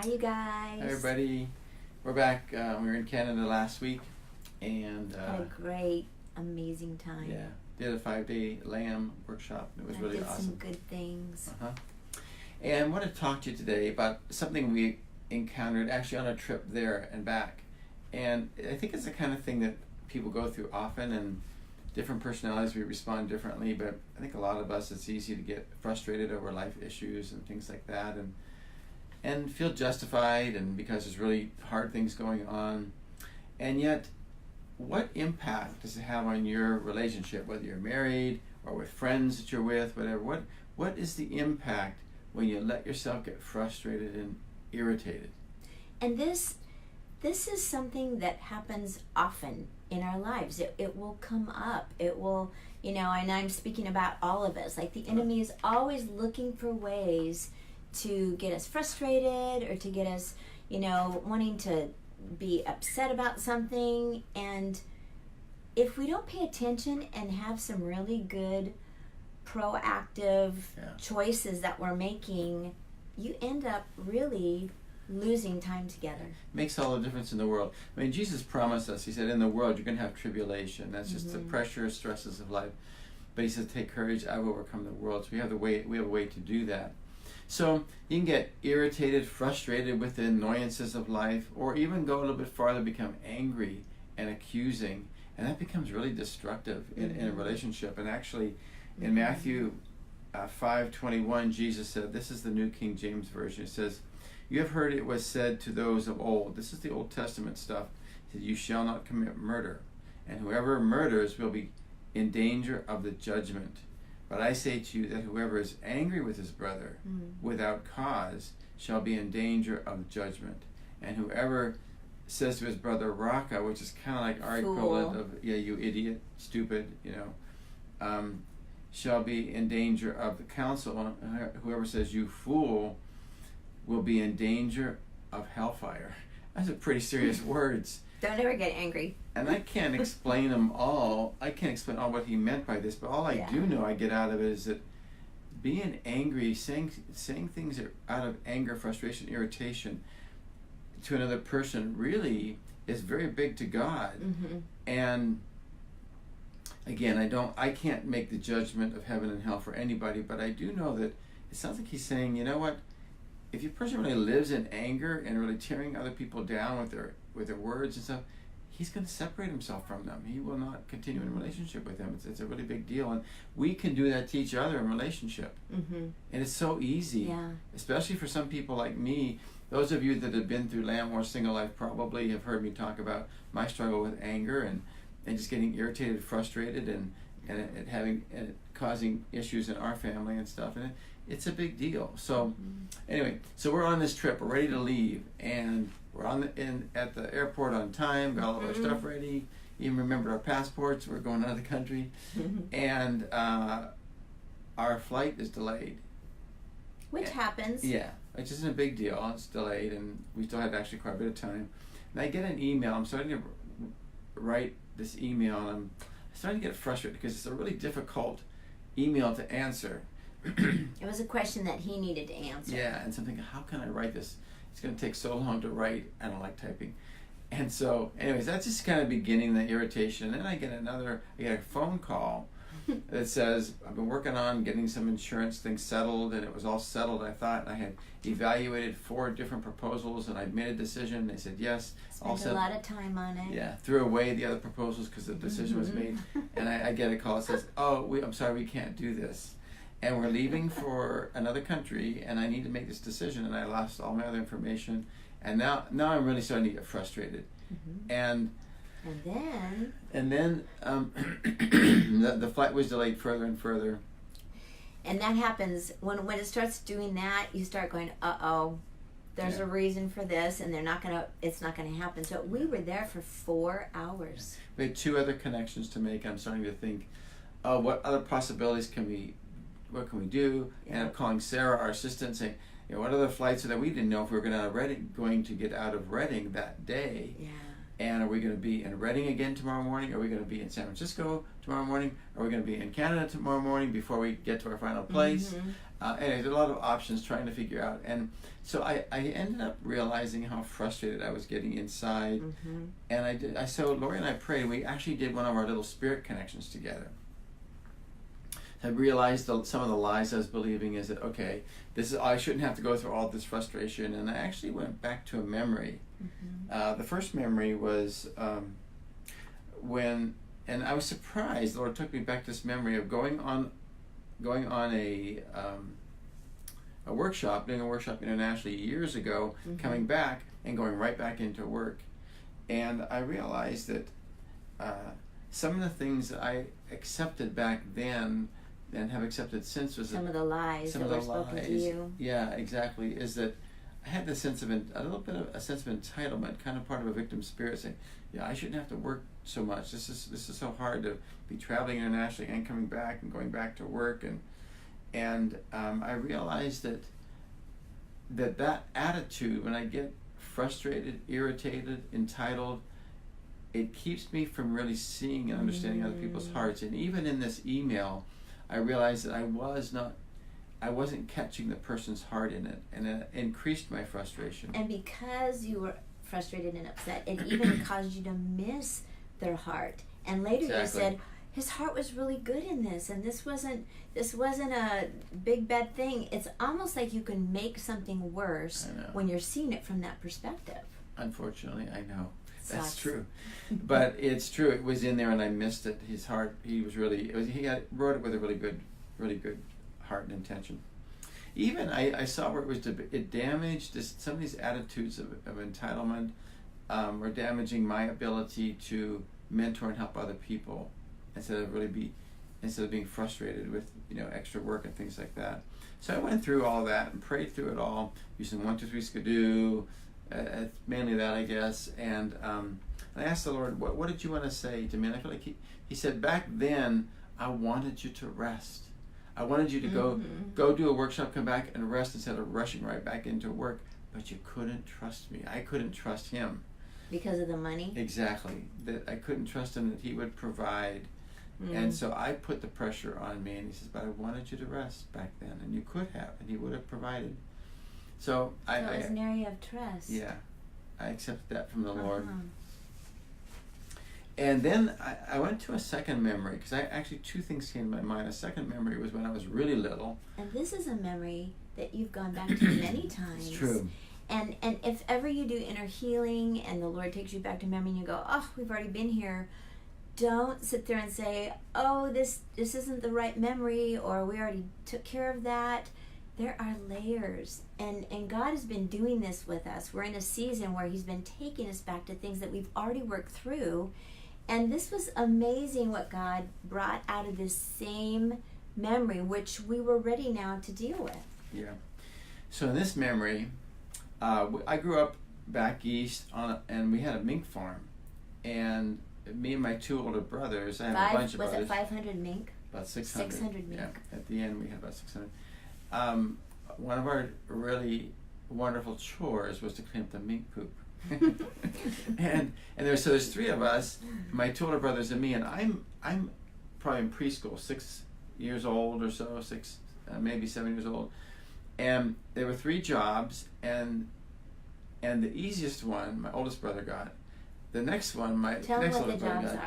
Hi, you guys. Hi, everybody. We're back. We were in Canada last week, and Had a great, amazing time. yeah, did a 5-day lamb workshop. It was really did awesome. some good things. And I want to talk to you today about something we encountered actually on a trip there and back. And I think it's the kind of thing that people go through often, and different personalities, we respond differently, but I think a lot of us, it's easy to get frustrated over life issues and things like that, and feel justified, and because there's really hard things going on. And yet, what impact does it have on your relationship, whether you're married or with friends that you're with, whatever? What is the impact when you let yourself get frustrated and irritated? And this is something that happens often in our lives. It will come up. It will, and I'm speaking about all of us. Like, the enemy is always looking for ways to get us frustrated or to get us, wanting to be upset about something. And if we don't pay attention and have some really good proactive choices that we're making, you end up really losing time together. Makes all the difference in the world. I mean, Jesus promised us, he said, in the world you're going to have tribulation. That's just the pressure, stresses of life. But he says, take courage, I will overcome the world. So we have a way to do that. So you can get irritated, frustrated with the annoyances of life, or even go a little bit farther, become angry and accusing. And that becomes really destructive in a relationship. And actually, in Matthew 5:21, Jesus said, this is the New King James Version, it says, you have heard it was said to those of old, this is the Old Testament stuff, that you shall not commit murder, and whoever murders will be in danger of the judgment. But I say to you that whoever is angry with his brother without cause shall be in danger of judgment. And whoever says to his brother, Raka, which is kind of like our equivalent of, you idiot, stupid, shall be in danger of the council. And whoever says, you fool, will be in danger of hellfire. That's a pretty serious words. Don't ever get angry. And I can't explain them all. I can't explain all what he meant by this, but all I do know I get out of it is that being angry, saying things out of anger, frustration, irritation to another person really is very big to God. And again, I can't make the judgment of heaven and hell for anybody, but I do know that it sounds like he's saying, you know what? If a person really lives in anger and really tearing other people down with their words and stuff, he's going to separate himself from them. He will not continue in a relationship with them. It's a really big deal, and we can do that to each other in relationship. And it's so easy, especially for some people like me. Those of you that have been through Lamb or Single Life probably have heard me talk about my struggle with anger and just getting irritated, frustrated, and causing issues in our family and stuff. And it's a big deal. So anyway, so we're on this trip. We're ready to leave, and we're at the airport on time. Got all of our stuff ready. Even remembered our passports. We're going out of the country, and our flight is delayed. Which happens. Yeah, which isn't a big deal. It's delayed, and we still have actually quite a bit of time. And I get an email. I'm starting to write this email, and I'm starting to get frustrated because it's a really difficult email to answer. It was a question that he needed to answer. Yeah, and so I'm thinking, how can I write this? It's going to take so long to write. I don't like typing. And so, anyways, that's just kind of beginning the irritation. And then I get a phone call that says, I've been working on getting some insurance things settled, and it was all settled, I thought. And I had evaluated 4 different proposals, and I'd made a decision. They said yes. Spent a lot of time on it. Yeah, threw away the other proposals because the decision was made. And I get a call that says, I'm sorry, we can't do this. And we're leaving for another country, and I need to make this decision, and I lost all my other information. And now I'm really starting to get frustrated. And then the flight was delayed further and further. And that happens when it starts doing that. You start going, there's a reason for this, and it's not gonna happen. So we were there for 4 hours. We had 2 other connections to make. I'm starting to think, what other possibilities what can we do? And I'm calling Sarah, our assistant, saying, what other flights are there? We didn't know if we were going to get out of Reading that day. And are we going to be in Reading again tomorrow morning? Are we going to be in San Francisco tomorrow morning? Are we going to be in Canada tomorrow morning before we get to our final place? Anyways, a lot of options trying to figure out. And so I ended up realizing how frustrated I was getting inside. Mm-hmm. And so Lori and I prayed. We actually did one of our little spirit connections together. I realized some of the lies I was believing is that, okay, I shouldn't have to go through all this frustration. And I actually went back to a memory. Mm-hmm. The first memory was and I was surprised. The Lord took me back to this memory of going on a workshop, doing a workshop internationally years ago, Mm-hmm. coming back and going right back into work. And I realized that some of the things that I accepted back then and have accepted since was some of the lies that were spoken to you. Yeah, exactly. Is that I had this sense of a sense of entitlement, kind of part of a victim spirit, saying, "Yeah, I shouldn't have to work so much. This is so hard to be traveling internationally and coming back and going back to work." And I realized that attitude, when I get frustrated, irritated, entitled, it keeps me from really seeing and understanding other people's hearts. And even in this email, I realized that I wasn't catching the person's heart in it, and it increased my frustration. And because you were frustrated and upset, it even caused you to miss their heart. And later Exactly. you said, his heart was really good in this, and this wasn't a big bad thing. It's almost like you can make something worse when you're seeing it from that perspective. Unfortunately, I know. That's Sucks. true. But it's true. It was in there and I missed it. His heart, he wrote it with a really good heart and intention. Even I saw where it damaged some of these attitudes of entitlement, were damaging my ability to mentor and help other people instead of being frustrated with extra work and things like that. So I went through all that and prayed through it all using 1, 2, 3 skidoo, mainly that, I guess. And I asked the Lord, what did you want to say to me? And I feel like he said, back then I wanted you to rest. I wanted you to go do a workshop, come back and rest instead of rushing right back into work. But you couldn't trust me. I couldn't trust him. Because of the money? Exactly. That I couldn't trust him that he would provide. And so I put the pressure on me, and he says, but I wanted you to rest back then, and you could have, and he would have provided. So it was an area of trust. Yeah, I accepted that from the Lord. And then I went to a second memory, because actually 2 things came to my mind. A second memory was when I was really little. And this is a memory that you've gone back to many times. It's true. And if ever you do inner healing and the Lord takes you back to memory and you go, oh, we've already been here, don't sit there and say, oh, this isn't the right memory, or we already took care of that. There are layers, and God has been doing this with us. We're in a season where he's been taking us back to things that we've already worked through, and this was amazing what God brought out of this same memory, which we were ready now to deal with. Yeah. So in this memory, I grew up back east and we had a mink farm, and me and my 2 older brothers, I have a bunch of brothers. Was it 500 mink? About 600. 600 mink. Yeah. At the end, we had about 600. One of our really wonderful chores was to clean up the mink poop. and there's 3 of us, my 2 older brothers and me, and I'm probably in preschool, 6 years old or so, maybe 7 years old. And there were 3 jobs, and the easiest one my oldest brother got. The next one, my Tell next them what older the brother jobs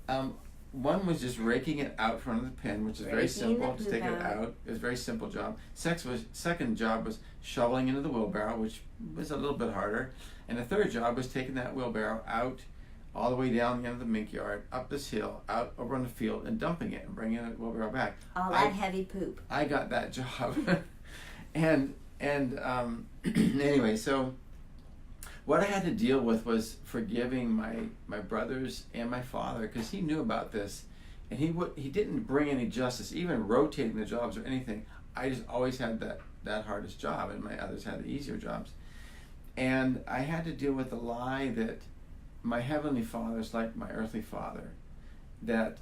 got. are. One was just raking it out front of the pen, which is very simple to take it out. out. It was a very simple job. Second job was shoveling into the wheelbarrow, which was a little bit harder. And the third job was taking that wheelbarrow out all the way down the end of the mink yard, up this hill, out over on the field, and dumping it and bringing the wheelbarrow back. All that heavy poop. I got that job. and anyway, so what I had to deal with was forgiving my brothers and my father, because he knew about this, and he didn't bring any justice, even rotating the jobs or anything. I just always had that hardest job, and my others had the easier jobs. And I had to deal with the lie that my heavenly Father is like my earthly father, that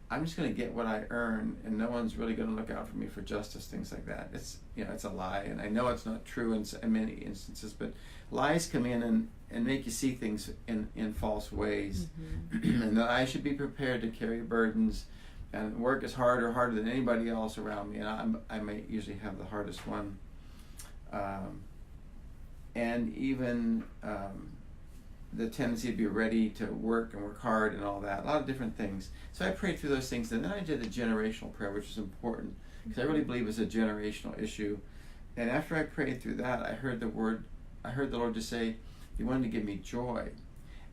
I'm just going to get what I earn, and no one's really going to look out for me for justice, things like that. It's a lie, and I know it's not true in many instances, but lies come in and make you see things in false ways. And that I should be prepared to carry burdens, and work is harder than anybody else around me, and I may usually have the hardest one. And even the tendency to be ready to work and work hard and all that, a lot of different things. So I prayed through those things, and then I did the generational prayer, which is important, because I really believe it's a generational issue. And after I prayed through that, I heard the Lord just say, He wanted to give me joy,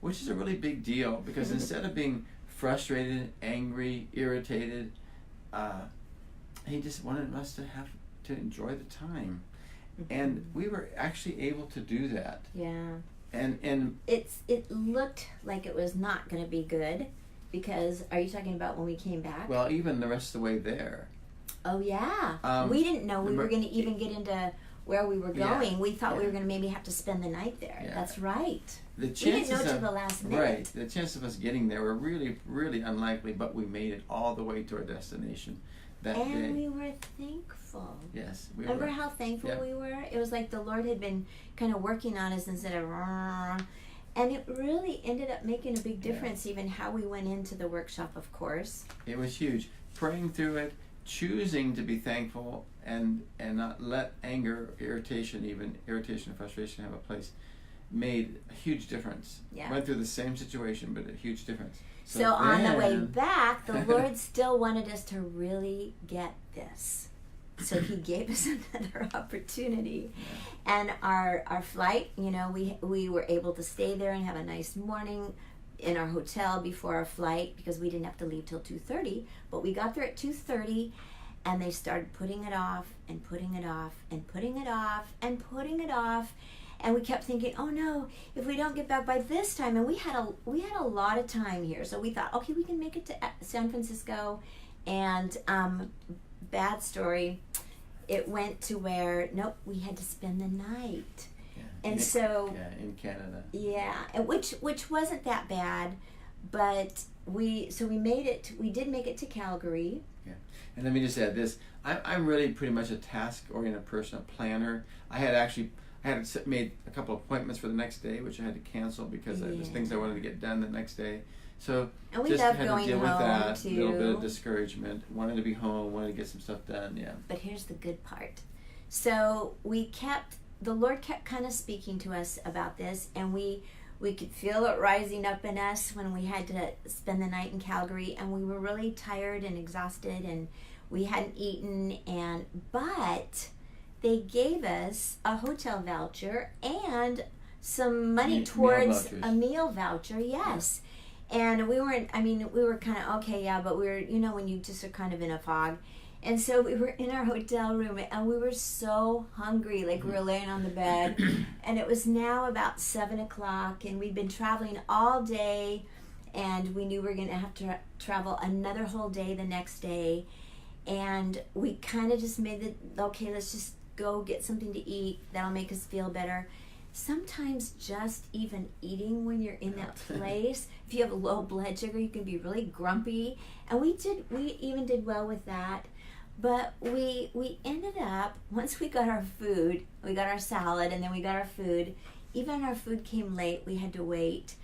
which is a really big deal, because instead of being frustrated, angry, irritated, He just wanted us to enjoy the time. And we were actually able to do that. Yeah. And it looked like it was not going to be good, because are you talking about when we came back? well, even the rest of the way there. Oh yeah. We didn't know we were going to even get into where we were going. Yeah. We thought we Yeah. were going to maybe have to spend the night there. Yeah. That's right. The We didn't chances know till of the last minute. right, the chances of us getting there were really, really unlikely, but we made it all the way to our destination that And day. we were thankful. Yes, we Remember were. how thankful Yeah. we were? It was like the Lord had been kind of working on us instead of, and it really ended up making a big difference, even how we went into the workshop, of course. It was huge. Praying through it, choosing to be thankful, and not let anger, irritation and frustration have a place, made a huge difference. Yeah. Went through the same situation, but a huge difference. So on the way then- back, the Lord still wanted us to really get this. So He gave us another opportunity. And our flight, we were able to stay there and have a nice morning in our hotel before our flight, because we didn't have to leave till 2:30. But we got there at 2:30, and they started putting it off and putting it off and putting it off and putting it off. And we kept thinking, oh no, if we don't get back by this time, and we had a lot of time here, so we thought, okay, we can make it to San Francisco. And bad story, it went to where nope, we had to spend the night. Yeah. And so in Canada. yeah, and which wasn't that bad, but we made it. We did make it to Calgary. Yeah, and let me just add this: I'm really pretty much a task-oriented person, a planner. I had made a couple appointments for the next day, which I had to cancel because there was things I wanted to get done the next day. So And we just love had going to deal with home that, too. a little bit of discouragement, wanted to be home, wanted to get some stuff done. Yeah. But here's the good part. So the Lord kept kind of speaking to us about this, and we could feel it rising up in us when we had to spend the night in Calgary, and we were really tired and exhausted, and we hadn't eaten, but they gave us a hotel voucher and some money Meal towards vouchers. a meal voucher, yes. And we were kind of, okay, yeah, but we were, when you just are kind of in a fog. And so we were in our hotel room, and we were so hungry, like we were laying on the bed. And it was now about 7 o'clock, and we'd been traveling all day, and we knew we were going to have to travel another whole day the next day. And we kind of just made okay, let's just go get something to eat. That'll make us feel better. Sometimes just even eating when you're in that place, if you have low blood sugar, you can be really grumpy. And we even did well with that. But we ended up, once we got our food, we got our salad, and then we got our food. Even our food came late, we had to wait.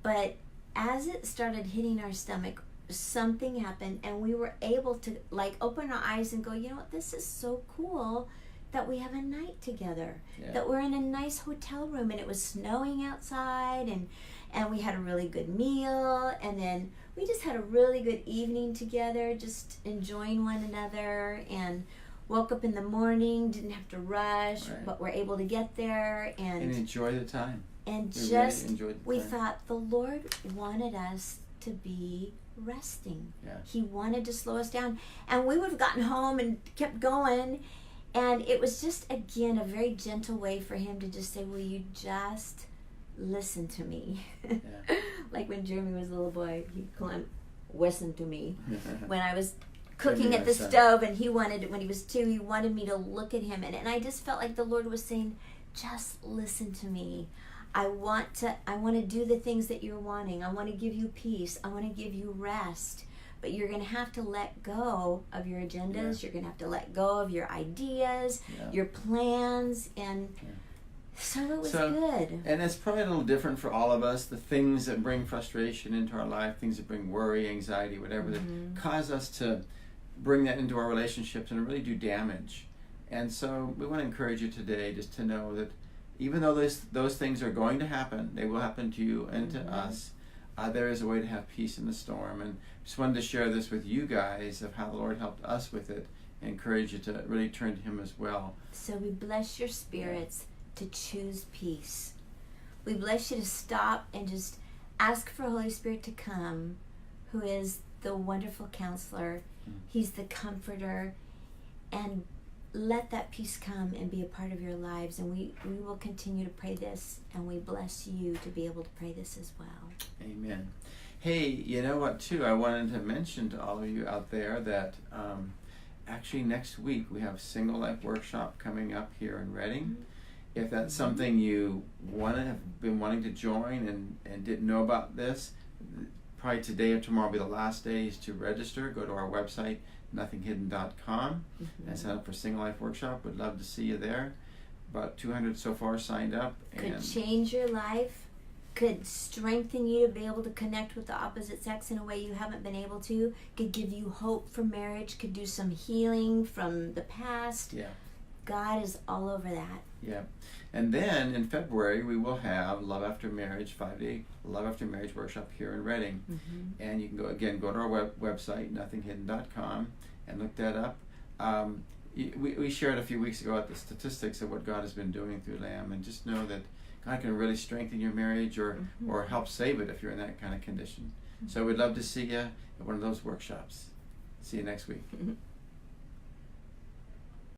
But as it started hitting our stomach, something happened, and we were able to open our eyes and go, you know what, this is so cool that we have a night together, that we're in a nice hotel room, and it was snowing outside, and we had a really good meal, and then we just had a really good evening together, just enjoying one another, and woke up in the morning, didn't have to rush, but we're able to get there and enjoy the time. And we just really enjoyed the we time. thought the Lord wanted us to be resting. Yeah. He wanted to slow us down, and we would have gotten home and kept going. And it was just, again, a very gentle way for Him to just say, will you just listen to me? Yeah. Like when Jeremy was a little boy, he'd call him, listen to me. When I was cooking at the stove, and when he was 2, he wanted me to look at him. And I just felt like the Lord was saying, just listen to me. I want to do the things that you're wanting. I want to give you peace. I want to give you rest. But you're going to have to let go of your agendas. Yeah. You're going to have to let go of your ideas, Yeah. your plans, and So it was good. And it's probably a little different for all of us. The things that bring frustration into our life, things that bring worry, anxiety, whatever, that cause us to bring that into our relationships and really do damage. And so we want to encourage you today just to know that even though those things are going to happen, they will happen to you and to us, there is a way to have peace in the storm. And just wanted to share this with you guys of how the Lord helped us with it, and encourage you to really turn to Him as well. So we bless your spirits to choose peace. We bless you to stop and just ask for Holy Spirit to come, who is the wonderful counselor. He's the comforter, and let that peace come and be a part of your lives. And we will continue to pray this, and we bless you to be able to pray this as well. Amen. Hey, you know what, too? I wanted to mention to all of you out there that actually next week we have Single Life Workshop coming up here in Reading. If that's something you have been wanting to join and didn't know about this, probably today or tomorrow will be the last days to register. Go to our website, nothinghidden.com, and sign up for Single Life Workshop. We'd love to see you there. About 200 so far signed up. Could change your life, could strengthen you to be able to connect with the opposite sex in a way you haven't been able to, could give you hope for marriage, could do some healing from the past. Yeah. God is all over that. Yeah. And then in February, we will have Love After Marriage, 5-day Love After Marriage workshop here in Reading. And you can go to our website, nothinghidden.com, and look that up. We shared a few weeks ago at the statistics of what God has been doing through Lamb, and just know that God can really strengthen your marriage or help save it if you're in that kind of condition. So we'd love to see you at one of those workshops. See you next week.